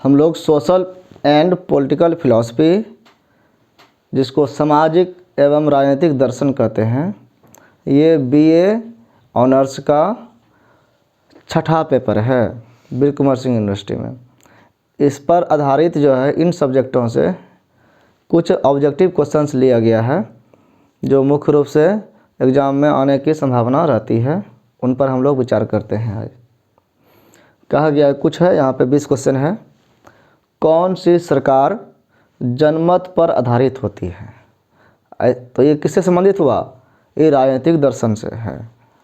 हम लोग social and political philosophy, जिसको सामाजिक एवं राजनीतिक दर्शन कहते हैं, ये बीए ऑनर्स का छठा पेपर है वीर कुंवर सिंह यूनिवर्सिटी में। इस पर आधारित जो है इन सब्जेक्टों से कुछ ऑब्जेक्टिव क्वेश्चंस लिया गया है जो मुख्य रूप से एग्ज़ाम में आने की संभावना रहती है, उन पर हम लोग विचार करते हैं। आज कहा गया कुछ है, यहाँ पे 20 क्वेश्चन है। कौन सी सरकार जनमत पर आधारित होती है? तो ये किससे संबंधित हुआ? ये राजनीतिक दर्शन से है,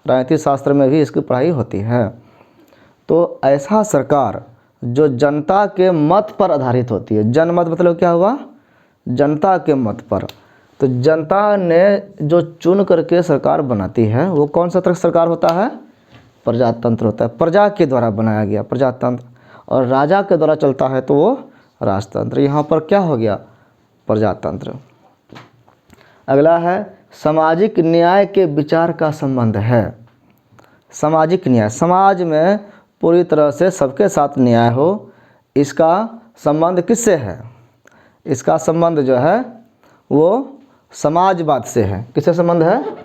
राजनीतिक शास्त्र में भी इसकी पढ़ाई होती है। तो ऐसा सरकार जो जनता के मत पर आधारित होती है। जनमत मतलब क्या हुआ? जनता के मत पर। तो जनता ने जो चुन करके सरकार बनाती है वो कौन सा सरकार होता है? प्रजातंत्र होता है। प्रजा के द्वारा बनाया गया प्रजातंत्र, और राजा के द्वारा चलता है तो वो राजतंत्र। यहाँ पर क्या हो गया? प्रजातंत्र। अगला है सामाजिक न्याय के विचार का संबंध है। सामाजिक न्याय, समाज में पूरी तरह से सबके साथ न्याय हो, इसका संबंध किससे है? इसका संबंध जो है वो समाजवाद से है। किससे संबंध है?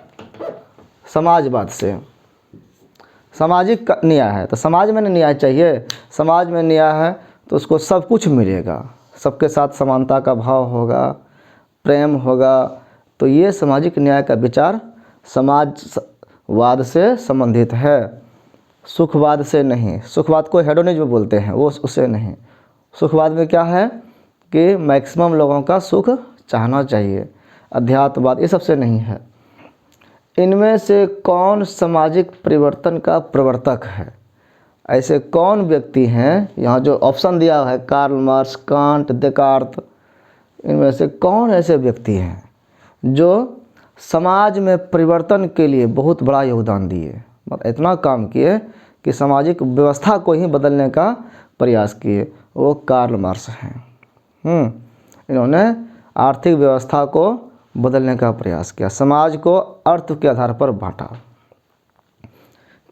समाजवाद से। सामाजिक न्याय है तो समाज में न्याय चाहिए। समाज में न्याय है तो उसको सब कुछ मिलेगा, सबके साथ समानता का भाव होगा, प्रेम होगा। तो ये सामाजिक न्याय का विचार समाजवाद से संबंधित है, सुखवाद से नहीं। सुखवाद को हेडोनिज्म बोलते हैं, वो उससे नहीं। सुखवाद में क्या है कि मैक्सिमम लोगों का सुख चाहना चाहिए। अध्यात्मवाद ये सबसे नहीं है। इनमें से कौन सामाजिक परिवर्तन का प्रवर्तक है? ऐसे कौन व्यक्ति हैं? यहाँ जो ऑप्शन दिया है कार्ल मार्क्स, कांट, देकार्त, इनमें से कौन ऐसे व्यक्ति हैं जो समाज में परिवर्तन के लिए बहुत बड़ा योगदान दिए? मतलब इतना काम किए कि सामाजिक व्यवस्था को ही बदलने का प्रयास किए। वो कार्ल मार्क्स हैं। इन्होंने आर्थिक व्यवस्था को बदलने का प्रयास किया, समाज को अर्थ के आधार पर बांटा।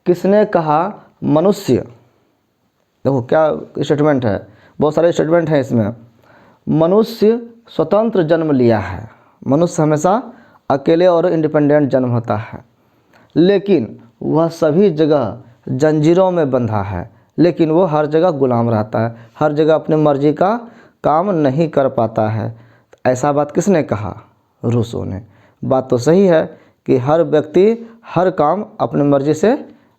किसने कहा मनुष्य? देखो क्या स्टेटमेंट है, बहुत सारे स्टेटमेंट हैं इसमें। मनुष्य स्वतंत्र जन्म लिया है। मनुष्य हमेशा अकेले और इंडिपेंडेंट जन्म होता है, लेकिन वह सभी जगह जंजीरों में बंधा है। लेकिन वो हर जगह गुलाम रहता है, हर जगह अपनी मर्जी का काम नहीं कर पाता है। ऐसा बात किसने कहा? रूसो ने। बात तो सही है कि हर व्यक्ति हर काम अपनी मर्जी से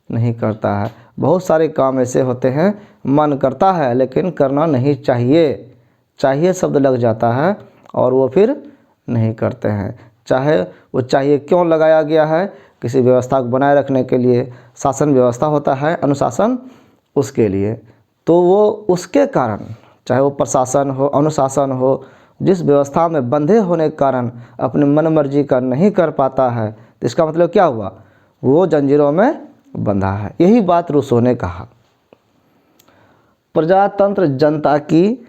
नहीं करता है। बहुत सारे काम ऐसे होते हैं मन करता है लेकिन करना नहीं चाहिए, चाहिए शब्द लग जाता है और वो फिर नहीं करते हैं। चाहे वो चाहिए क्यों लगाया गया है? किसी व्यवस्था को बनाए रखने के लिए। शासन व्यवस्था होता है, अनुशासन, उसके लिए। तो वो उसके कारण, चाहे वो प्रशासन हो, अनुशासन हो, जिस व्यवस्था में बंधे होने के कारण अपनी मन मर्जी का नहीं कर पाता है, तो इसका मतलब क्या हुआ? वो जंजीरों में बंधा है। यही बात रूसो ने कहा। प्रजातंत्र जनता की,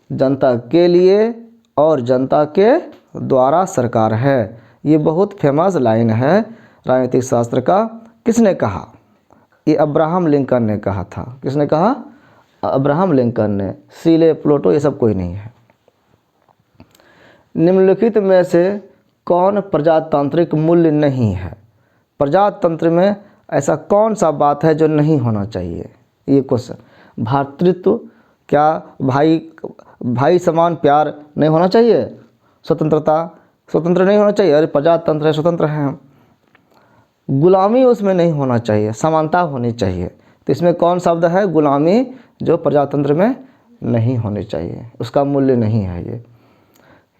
जनता के लिए और जनता के द्वारा सरकार है। ये बहुत फेमस लाइन है राजनीतिक शास्त्र का। किसने कहा? ये अब्राहम लिंकन ने कहा था। किसने कहा? अब्राहम लिंकन ने। सीले, प्लूटो ये सब कोई नहीं है। निम्नलिखित में से कौन प्रजातांत्रिक मूल्य नहीं है? प्रजातंत्र में ऐसा कौन सा बात है जो नहीं होना चाहिए? ये क्वेश्चन। भातृत्व, क्या भाई समान प्यार नहीं होना चाहिए? स्वतंत्रता, स्वतंत्र नहीं होना चाहिए? अरे प्रजातंत्र है, स्वतंत्र है। गुलामी उसमें नहीं होना चाहिए, समानता होनी चाहिए। तो इसमें कौन शब्द है? गुलामी, जो प्रजातंत्र में नहीं होनी चाहिए, उसका मूल्य नहीं है ये।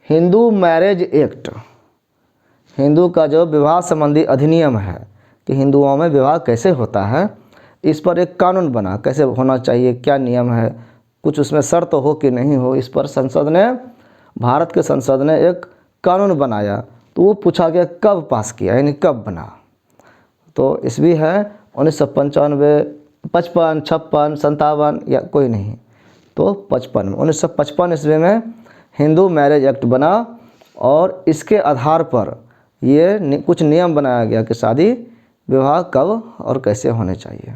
हिंदू मैरिज एक्ट, हिंदू का जो विवाह संबंधी अधिनियम है कि हिंदुओं में विवाह कैसे होता है, इस पर एक कानून बना, कैसे होना चाहिए, क्या नियम है, कुछ उसमें शर्त हो कि नहीं हो, इस पर संसद ने, भारत के संसद ने एक कानून बनाया। तो वो पूछा गया कब पास किया, यानी कब बना। तो इस भी है 1995, 55, 56, 57 या कोई नहीं, तो 55 में, 1955 ईस्वी में हिंदू मैरिज एक्ट बना और इसके आधार पर ये कुछ नियम बनाया गया कि शादी विवाह कब और कैसे होने चाहिए,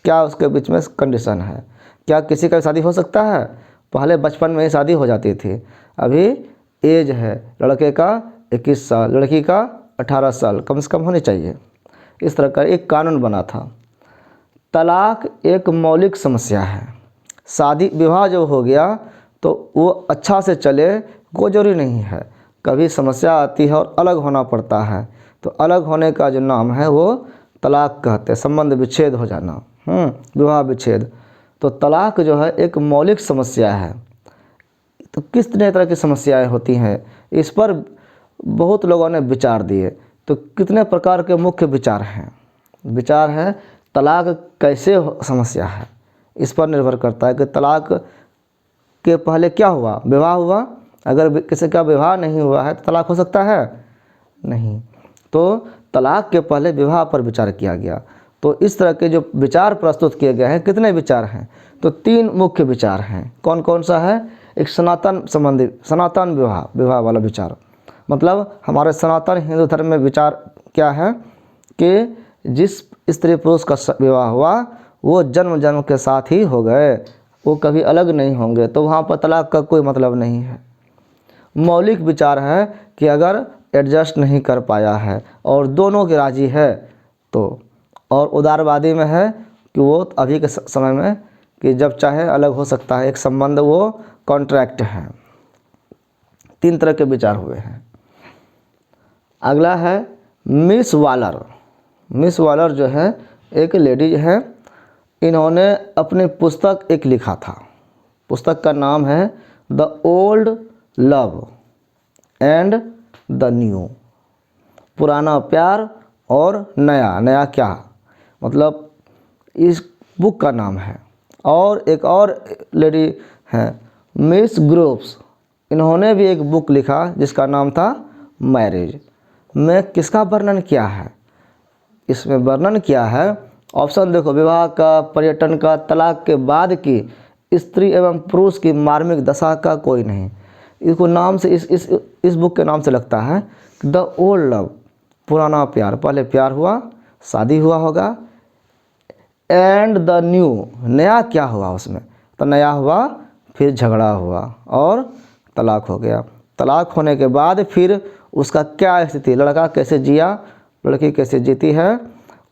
क्या उसके बीच में कंडीशन है, क्या किसी का शादी हो सकता है, पहले बचपन में ही शादी हो जाती थी। अभी एज है लड़के का 21 साल, लड़की का 18 साल कम से कम होनी चाहिए। इस तरह का एक कानून बना था। तलाक एक मौलिक समस्या है। शादी विवाह जब हो गया तो वो अच्छा से चले कोई जरूरी नहीं है, कभी समस्या आती है और अलग होना पड़ता है, तो अलग होने का जो नाम है वो तलाक कहते हैं, संबंध विच्छेद हो जाना, विवाह विच्छेद। तो तलाक जो है एक मौलिक समस्या है। तो किस तरह की समस्याएं होती हैं, इस पर बहुत लोगों ने विचार दिए। तो कितने प्रकार के मुख्य विचार हैं? विचार है तलाक कैसे समस्या है, इस पर निर्भर करता है कि तलाक के पहले क्या हुआ, विवाह हुआ। अगर किसी का विवाह नहीं हुआ है तो तलाक हो सकता है? नहीं। तो तलाक के पहले विवाह पर विचार किया गया। तो इस तरह के जो विचार प्रस्तुत किए गए हैं, कितने विचार हैं? तो 3 मुख्य विचार हैं। कौन कौन सा है? एक सनातन संबंधी, सनातन विवाह वाला विचार, मतलब हमारे सनातन हिंदू धर्म में विचार क्या है कि जिस स्त्री पुरुष का विवाह हुआ वो जन्म जन्म के साथ ही हो गए, वो कभी अलग नहीं होंगे, तो वहाँ पर तलाक का कोई मतलब नहीं है। मौलिक विचार है कि अगर एडजस्ट नहीं कर पाया है और दोनों के राजी है तो, और उदारवादी में है कि वो अभी के समय में कि जब चाहे अलग हो सकता है, एक संबंध वो कॉन्ट्रैक्ट है। 3 तरह के विचार हुए हैं। अगला है मिस वालर। मिस वालर जो है एक लेडीज है, इन्होंने अपनी पुस्तक एक लिखा था। पुस्तक का नाम है the old love and the new, पुराना प्यार और नया। नया क्या, मतलब इस बुक का नाम है। और एक और लेडी है मिस ग्रोव्स, इन्होंने भी एक बुक लिखा जिसका नाम था मैरिज। में किसका वर्णन किया है? इसमें वर्णन किया है, ऑप्शन देखो, विवाह का, पर्यटन का, तलाक के बाद की स्त्री एवं पुरुष की मार्मिक दशा का कोई नहीं। इसको नाम से इस बुक के नाम से लगता है द ओल्ड लव, पुराना प्यार, पहले प्यार हुआ, शादी हुआ होगा, एंड द न्यू, नया क्या हुआ उसमें? तो नया हुआ, फिर झगड़ा हुआ और तलाक हो गया। तलाक होने के बाद फिर उसका क्या स्थिति, लड़का कैसे जिया, लड़की कैसे जीती है,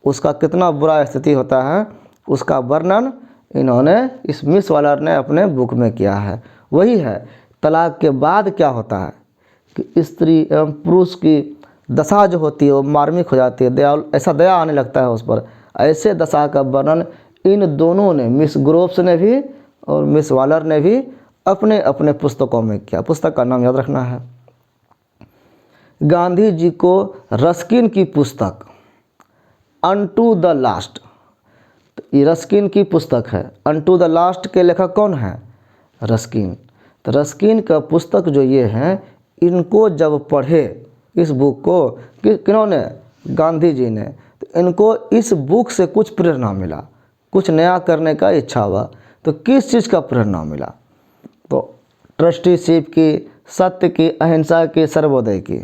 उसका कितना बुरा स्थिति होता है, उसका वर्णन इन्होंने, इस मिस वालर ने अपने बुक में किया है। वही है तलाक के बाद क्या होता है कि स्त्री एवं पुरुष की दशा जो होती है वो मार्मिक हो जाती है, दया, ऐसा दया आने लगता है उस पर। ऐसे दशा का वर्णन इन दोनों ने, मिस ग्रोव्स ने भी और मिस वालर ने भी अपने अपने पुस्तकों में किया। पुस्तक का नाम याद रखना है। गांधी जी को रस्किन की पुस्तक अनटू द लास्ट, तो ये रस्किन की पुस्तक है। अनटू द लास्ट के लेखक कौन है? रस्किन। तो रस्किन का पुस्तक जो ये हैं, इनको जब पढ़े इस बुक को, किन्होंने? गांधी जी ने। तो इनको इस बुक से कुछ प्रेरणा मिला, कुछ नया करने का इच्छा हुआ। तो किस चीज़ का प्रेरणा मिला? तो ट्रस्टीशिप की, सत्य की, अहिंसा की, सर्वोदय की।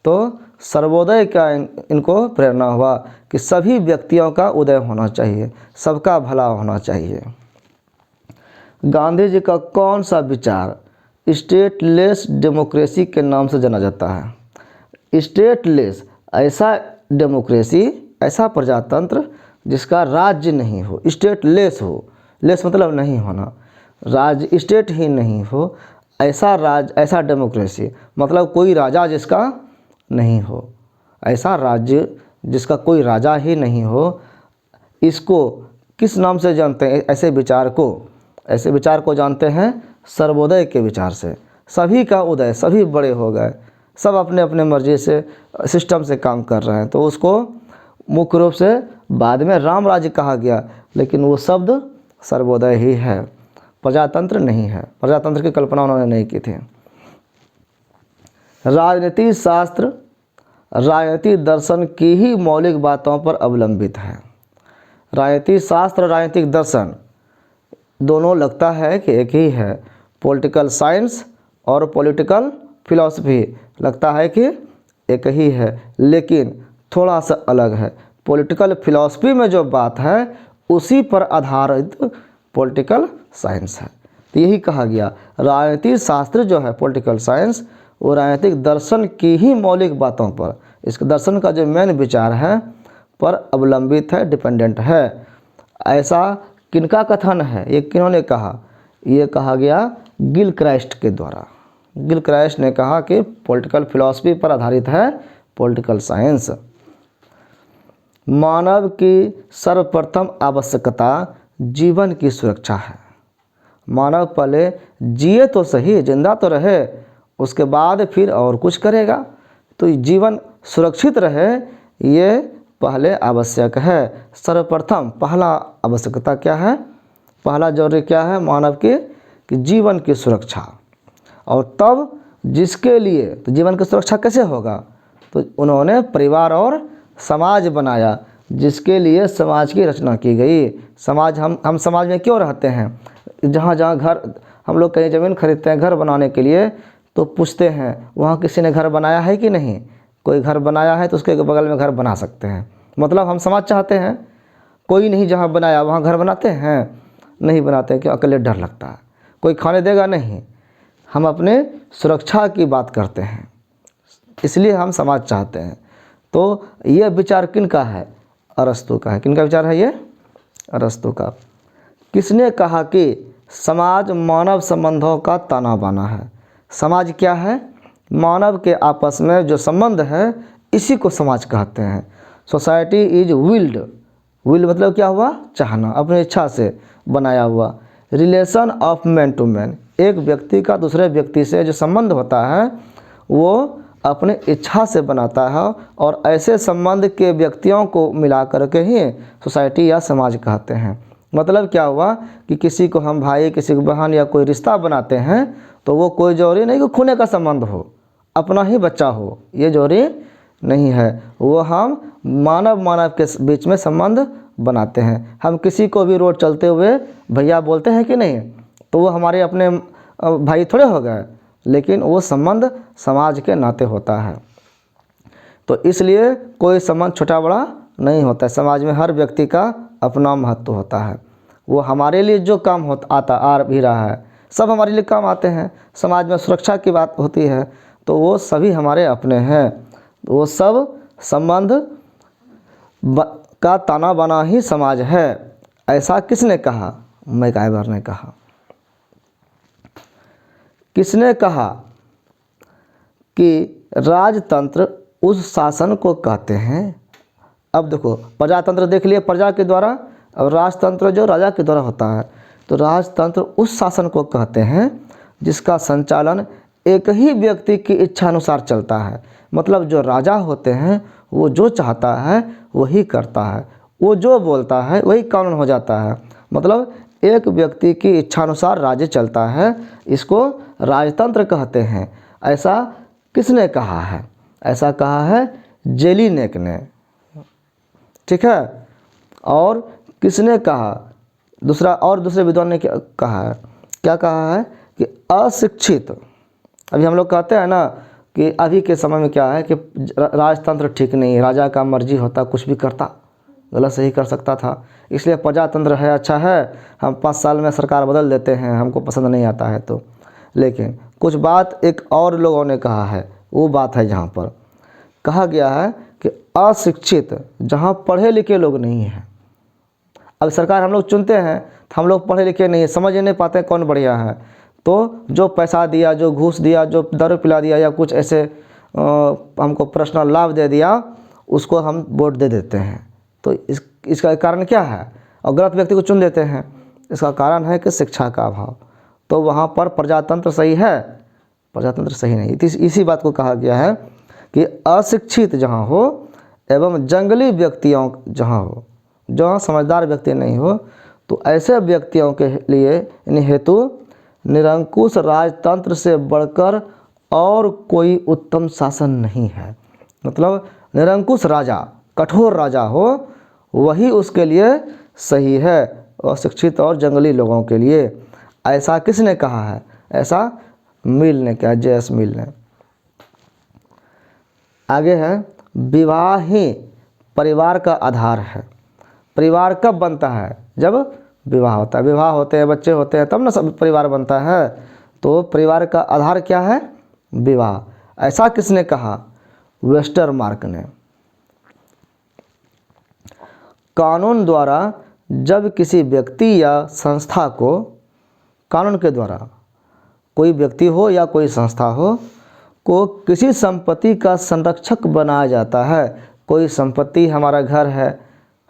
तो सर्वोदय का इनको प्रेरणा हुआ कि सभी व्यक्तियों का उदय होना चाहिए, सबका भला होना चाहिए। गांधी जी का कौन सा विचार स्टेटलेस डेमोक्रेसी के नाम से जाना जाता है? स्टेटलेस, ऐसा डेमोक्रेसी, ऐसा प्रजातंत्र जिसका राज्य नहीं हो, स्टेटलेस हो, लेस मतलब नहीं होना, राज्य स्टेट ही नहीं हो, ऐसा राज्य, ऐसा डेमोक्रेसी मतलब कोई राजा जिसका नहीं हो, ऐसा राज्य जिसका कोई राजा ही नहीं हो। इसको किस नाम से जानते हैं? ऐसे विचार को जानते हैं सर्वोदय के विचार से। सभी का उदय, सभी बड़े हो गए, सब अपने अपने मर्जी से सिस्टम से काम कर रहे हैं, तो उसको मुख्य रूप से बाद में राम राज्य कहा गया, लेकिन वो शब्द सर्वोदय ही है, प्रजातंत्र नहीं है। प्रजातंत्र की कल्पना उन्होंने नहीं की थी। राजनीति शास्त्र राजनीति दर्शन की ही मौलिक बातों पर अवलंबित है। राजनीति शास्त्र, राजनीतिक दर्शन दोनों लगता है कि एक ही है। पॉलिटिकल साइंस और पॉलिटिकल फिलॉसफी लगता है कि एक ही है, लेकिन थोड़ा सा अलग है। पॉलिटिकल फिलॉसफी में जो बात है उसी पर आधारित पॉलिटिकल साइंस है। तो यही कहा गया राजनीतिक शास्त्र जो है पॉलिटिकल साइंस, वो राजनीतिक दर्शन की ही मौलिक बातों पर, इसके दर्शन का जो मेन विचार है पर अवलंबित है, डिपेंडेंट है। ऐसा किनका कथन है, ये किन्होंने कहा? ये कहा गया गिलक्राइस्ट के द्वारा। गिलक्राइस्ट ने कहा कि पॉलिटिकल फिलॉसफी पर आधारित है पॉलिटिकल साइंस। मानव की सर्वप्रथम आवश्यकता जीवन की सुरक्षा है। मानव पहले जिए तो सही, जिंदा तो रहे, उसके बाद फिर और कुछ करेगा। तो जीवन सुरक्षित रहे, ये पहले आवश्यक है। सर्वप्रथम पहला आवश्यकता क्या है? पहला जरूरी क्या है मानव के? कि जीवन की सुरक्षा। और तब जिसके लिए, तो जीवन की सुरक्षा कैसे होगा? तो उन्होंने परिवार और समाज बनाया, जिसके लिए समाज की रचना की गई। समाज, हम समाज में क्यों रहते हैं? जहाँ जहाँ घर, हम लोग कहीं ज़मीन खरीदते हैं घर बनाने के लिए, तो पूछते हैं वहाँ किसी ने घर बनाया है कि नहीं। कोई घर बनाया है तो उसके बगल में घर बना सकते हैं। मतलब हम समाज चाहते हैं। कोई नहीं जहाँ बनाया वहाँ घर बनाते हैं? नहीं बनाते। क्यों? अकेले डर लगता है, कोई खाने देगा नहीं। हम अपने सुरक्षा की बात करते हैं, इसलिए हम समाज चाहते हैं। तो ये विचार किनका है? अरस्तु का है। किनका विचार है ये? अरस्तु का। किसने कहा कि समाज मानव संबंधों का ताना बाना है? समाज क्या है? मानव के आपस में जो संबंध है, इसी को समाज कहते हैं। Society is wild. विल मतलब क्या हुआ? चाहना, अपनी इच्छा से बनाया हुआ। Relation of man to man, एक व्यक्ति का दूसरे व्यक्ति से जो संबंध होता है वो अपने इच्छा से बनाता है, और ऐसे संबंध के व्यक्तियों को मिला करके ही सोसाइटी या समाज कहते हैं। मतलब क्या हुआ कि किसी को हम भाई, किसी को बहन या कोई रिश्ता बनाते हैं, तो वो कोई जरूरी नहीं कि खूने का संबंध हो, अपना ही बच्चा हो, ये जरूरी नहीं है। वो हम मानव के बीच में संबंध बनाते हैं। हम किसी को भी रोड चलते हुए भैया बोलते हैं कि नहीं, तो वो हमारे अपने भाई थोड़े हो गए, लेकिन वो संबंध समाज के नाते होता है। तो इसलिए कोई संबंध छोटा बड़ा नहीं होता है। समाज में हर व्यक्ति का अपना महत्व होता है। वो हमारे लिए जो काम आ भी रहा है, सब हमारे लिए काम आते हैं। समाज में सुरक्षा की बात होती है, तो वो सभी हमारे अपने हैं। वो सब संबंध का ताना बाना ही समाज है। ऐसा किसने कहा? मैकाइवर ने कहा। किसने कहा कि राजतंत्र उस शासन को कहते हैं? अब देखो, प्रजातंत्र देख लिए प्रजा के द्वारा, और राजतंत्र जो राजा के द्वारा होता है। तो राजतंत्र उस शासन को कहते हैं जिसका संचालन एक ही व्यक्ति की इच्छा अनुसार चलता है। मतलब जो राजा होते हैं वो जो चाहता है वही करता है, वो जो बोलता है वही कानून हो जाता है। मतलब एक व्यक्ति की इच्छा अनुसार राज्य चलता है, इसको राजतंत्र कहते हैं। ऐसा किसने कहा है? ऐसा कहा है जेलिनेक ने, ठीक है। और किसने कहा? दूसरे विद्वान ने क्या कहा है? क्या कहा है कि अशिक्षित, अभी हम लोग कहते हैं ना कि अभी के समय में क्या है कि राजतंत्र ठीक नहीं है, राजा का मर्जी होता, कुछ भी करता, गलत सही कर सकता था। इसलिए प्रजातंत्र है, अच्छा है, हम 5 साल में सरकार बदल देते हैं, हमको पसंद नहीं आता है तो। लेकिन कुछ बात एक और लोगों ने कहा है, वो बात है जहाँ पर कहा गया है कि अशिक्षित, जहाँ पढ़े लिखे लोग नहीं हैं। अब सरकार हम लोग चुनते हैं तो हम लोग पढ़े लिखे नहीं हैं, समझ नहीं पाते हैं कौन बढ़िया है। तो जो पैसा दिया, जो घूस दिया, जो दारू पिला दिया, या कुछ ऐसे हमको पर्सनल लाभ दे दिया, उसको हम वोट दे देते हैं। तो इसका कारण क्या है? और गलत व्यक्ति को चुन देते हैं। इसका कारण है कि शिक्षा का अभाव। तो वहाँ पर प्रजातंत्र सही है? प्रजातंत्र सही नहीं। इसी बात को कहा गया है कि अशिक्षित जहाँ हो एवं जंगली व्यक्तियों जहाँ हो, जहाँ समझदार व्यक्ति नहीं हो, तो ऐसे व्यक्तियों के लिए हेतु निरंकुश राजतंत्र से बढ़कर और कोई उत्तम शासन नहीं है। मतलब निरंकुश राजा, कठोर राजा हो, वही उसके लिए सही है, अशिक्षित और जंगली लोगों के लिए। ऐसा किसने कहा है? ऐसा मिल ने कहा, जे.एस. मिल ने। आगे है, विवाह ही परिवार का आधार है। परिवार कब बनता है? जब विवाह होता है। विवाह होते हैं, बच्चे होते हैं, तब ना सब परिवार बनता है। तो परिवार का आधार क्या है? विवाह। ऐसा किसने कहा? वेस्टरमार्क ने। कानून द्वारा जब किसी व्यक्ति या संस्था को, कानून के द्वारा कोई व्यक्ति हो या कोई संस्था हो को किसी संपत्ति का संरक्षक बनाया जाता है। कोई संपत्ति, हमारा घर है,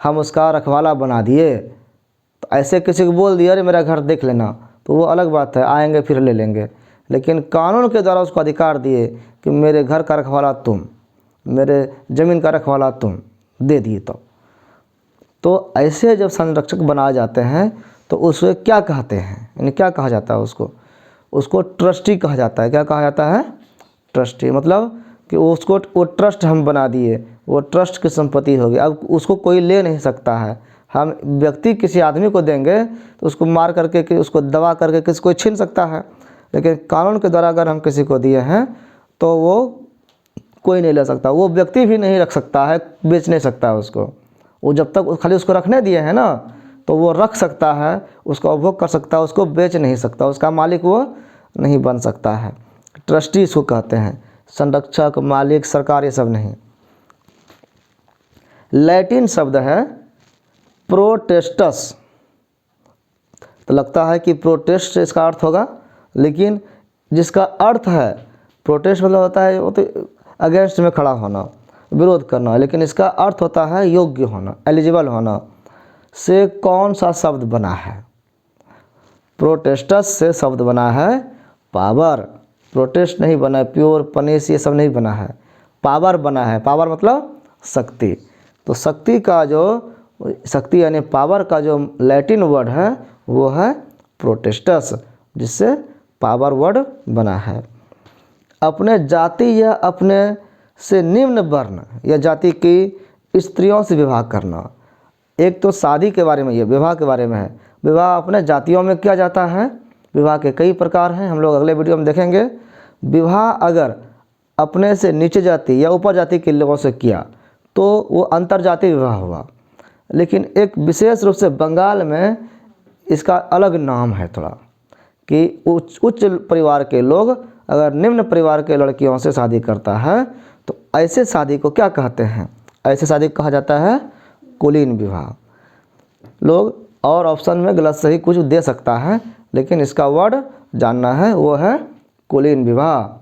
हम उसका रखवाला बना दिए, तो ऐसे किसी को बोल दिया अरे मेरा घर देख लेना, तो वो अलग बात है, आएंगे फिर ले लेंगे। लेकिन कानून के द्वारा उसको अधिकार दिए कि मेरे घर का रखवाला तुम, मेरे ज़मीन का रखवाला तुम, दे दिए। तो ऐसे जब संरक्षक बनाए जाते हैं तो उसे क्या कहते हैं, यानी क्या कहा जाता है? उसको ट्रस्टी कहा जाता है। क्या कहा जाता है? ट्रस्टी। मतलब कि उसको, वो ट्रस्ट हम बना दिए, वो ट्रस्ट की संपत्ति होगी, अब उसको कोई ले नहीं सकता है। हम व्यक्ति किसी आदमी को देंगे तो उसको मार करके, कि उसको दबा करके किसी को छीन सकता है, लेकिन कानून के द्वारा अगर हम किसी को दिए हैं तो वो कोई नहीं ले सकता। वो व्यक्ति भी नहीं रख सकता है, बेच नहीं सकता है उसको। वो जब तक खाली उसको रखने दिए हैं ना, तो वो रख सकता है, उसको उपभोग कर सकता है, उसको बेच नहीं सकता, उसका मालिक वो नहीं बन सकता है। ट्रस्टी इसको कहते हैं। संरक्षक, मालिक, सरकार, ये सब नहीं। लैटिन शब्द है प्रोटेस्टस। तो लगता है कि प्रोटेस्ट इसका अर्थ होगा, लेकिन जिसका अर्थ है प्रोटेस्ट मतलब होता है वो तो अगेंस्ट में खड़ा होना, विरोध करना, लेकिन इसका अर्थ होता है योग्य होना, एलिजिबल होना। से कौन सा शब्द बना है? प्रोटेस्टस से शब्द बना है पावर। प्रोटेस्ट नहीं बना है, प्योर, पनिश, ये सब नहीं बना है, पावर बना है। पावर मतलब शक्ति। तो शक्ति का जो, शक्ति यानी पावर का जो लैटिन वर्ड है वो है प्रोटेस्टस, जिससे पावर वर्ड बना है। अपने जाति या अपने से निम्न वर्ण या जाति की स्त्रियों से विवाह करना। एक तो शादी के बारे में, ये विवाह के बारे में है। विवाह अपने जातियों में किया जाता है। विवाह के कई प्रकार हैं, हम लोग अगले वीडियो में देखेंगे। विवाह अगर अपने से नीचे जाति या ऊपर जाति के लोगों से किया तो वो अंतरजातीय विवाह हुआ। लेकिन एक विशेष रूप से बंगाल में इसका अलग नाम है थोड़ा, कि उच्च परिवार के लोग अगर निम्न परिवार के लड़कियों से शादी करता है तो ऐसे शादी को क्या कहते हैं? ऐसे शादी को कहा जाता है कुलीन विवाह। लोग और ऑप्शन में गलत सही कुछ दे सकता है, लेकिन इसका वर्ड जानना है, वो है कुलीन विवाह।